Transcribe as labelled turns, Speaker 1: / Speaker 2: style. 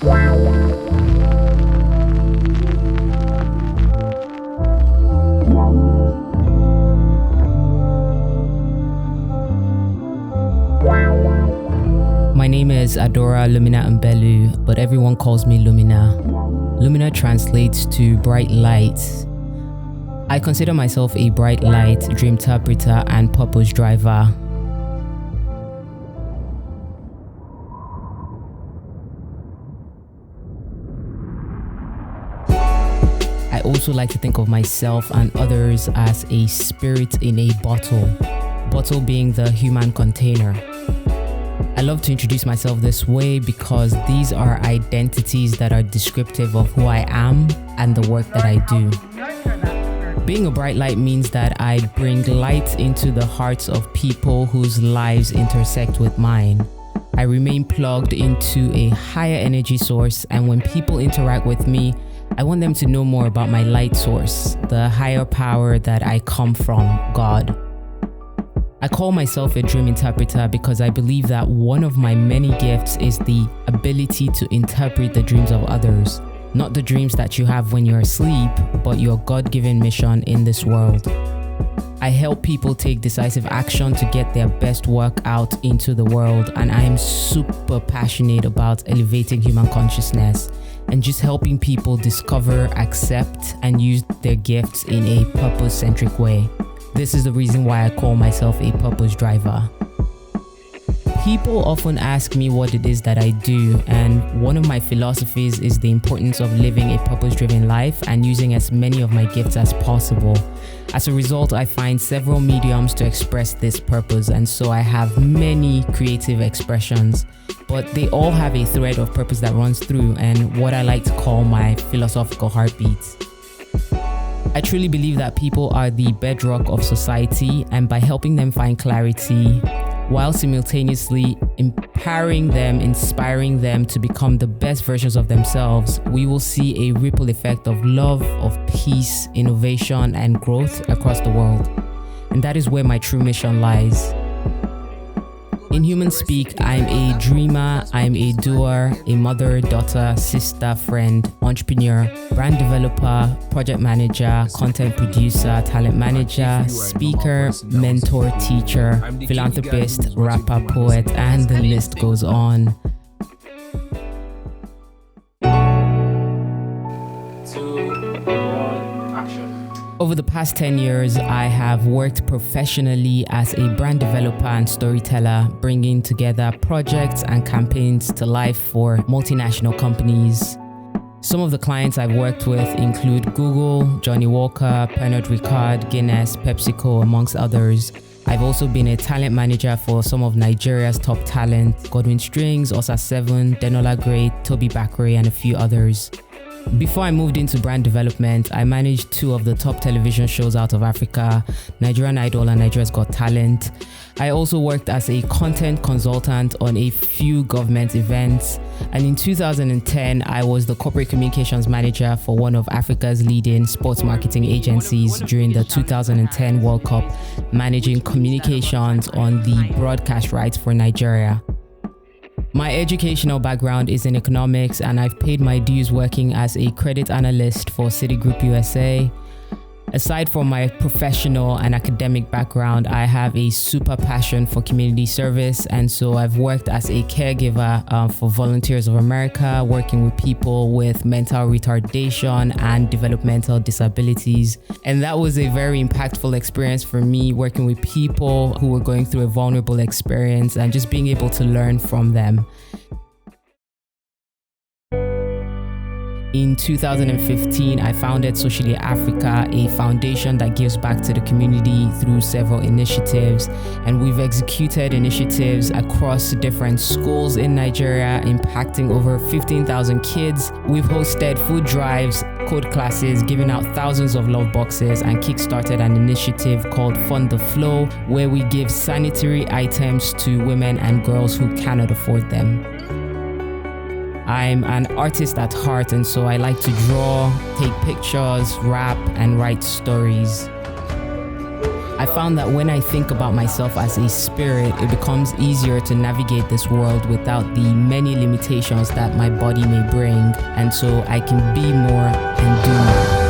Speaker 1: My name is Adaora, Lumina, and Belu, but everyone calls me Lumina. Lumina translates to bright light. I consider myself a bright light, Dreamterpreter, and purpose driver. I also like to think of myself and others as a spirit in a bottle being the human container. I love to introduce myself this way because these are identities that are descriptive of who I am and the work that I do. Being a bright light means that I bring light into the hearts of people whose lives intersect with mine. I remain plugged into a higher energy source, and when people interact with me, I want them to know more about my light source, the higher power that I come from, God. I call myself a dream interpreter because I believe that one of my many gifts is the ability to interpret the dreams of others. Not the dreams that you have when you're asleep, but your God-given mission in this world. I help people take decisive action to get their best work out into the world, and I am super passionate about elevating human consciousness and just helping people discover, accept, and use their gifts in a purpose-centric way. This is the reason why I call myself a purpose driver. People often ask me what it is that I do, and one of my philosophies is the importance of living a purpose-driven life and using as many of my gifts as possible. As a result, I find several mediums to express this purpose, and so I have many creative expressions, but they all have a thread of purpose that runs through and what I like to call my philosophical heartbeats. I truly believe that people are the bedrock of society, and by helping them find clarity, while simultaneously empowering them, inspiring them to become the best versions of themselves, we will see a ripple effect of love, of peace, innovation, and growth across the world. And that is where my true mission lies. In human speak, I'm a dreamer, I'm a doer, a mother, daughter, sister, friend, entrepreneur, brand developer, project manager, content producer, talent manager, speaker, mentor, teacher, philanthropist, rapper, poet, and the list goes on. Over the past 10 years, I have worked professionally as a brand developer and storyteller, bringing together projects and campaigns to life for multinational companies. Some of the clients I've worked with include Google, Johnny Walker, Pernod Ricard, Guinness, PepsiCo, amongst others. I've also been a talent manager for some of Nigeria's top talent, Godwin Strings, Osa 7, Denola Great, Toby Bakre, and a few others. Before I moved into brand development, I managed 2 of the top television shows out of Africa, Nigerian Idol and Nigeria's Got Talent. I also worked as a content consultant on a few government events. And in 2010, I was the corporate communications manager for one of Africa's leading sports marketing agencies during the 2010 World Cup, managing communications on the broadcast rights for Nigeria. My educational background is in economics, and I've paid my dues working as a credit analyst for Citigroup USA. Aside from my professional and academic background, I have a super passion for community service, and so I've worked as a caregiver for Volunteers of America, working with people with mental retardation and developmental disabilities. And that was a very impactful experience for me, working with people who were going through a vulnerable experience and just being able to learn from them. In 2015, I founded Socially Africa, a foundation that gives back to the community through several initiatives. And we've executed initiatives across different schools in Nigeria, impacting over 15,000 kids. We've hosted food drives, code classes, given out thousands of love boxes, and kickstarted an initiative called Fund the Flow, where we give sanitary items to women and girls who cannot afford them. I'm an artist at heart, and so I like to draw, take pictures, rap, and write stories. I found that when I think about myself as a spirit, it becomes easier to navigate this world without the many limitations that my body may bring, and so I can be more and do more.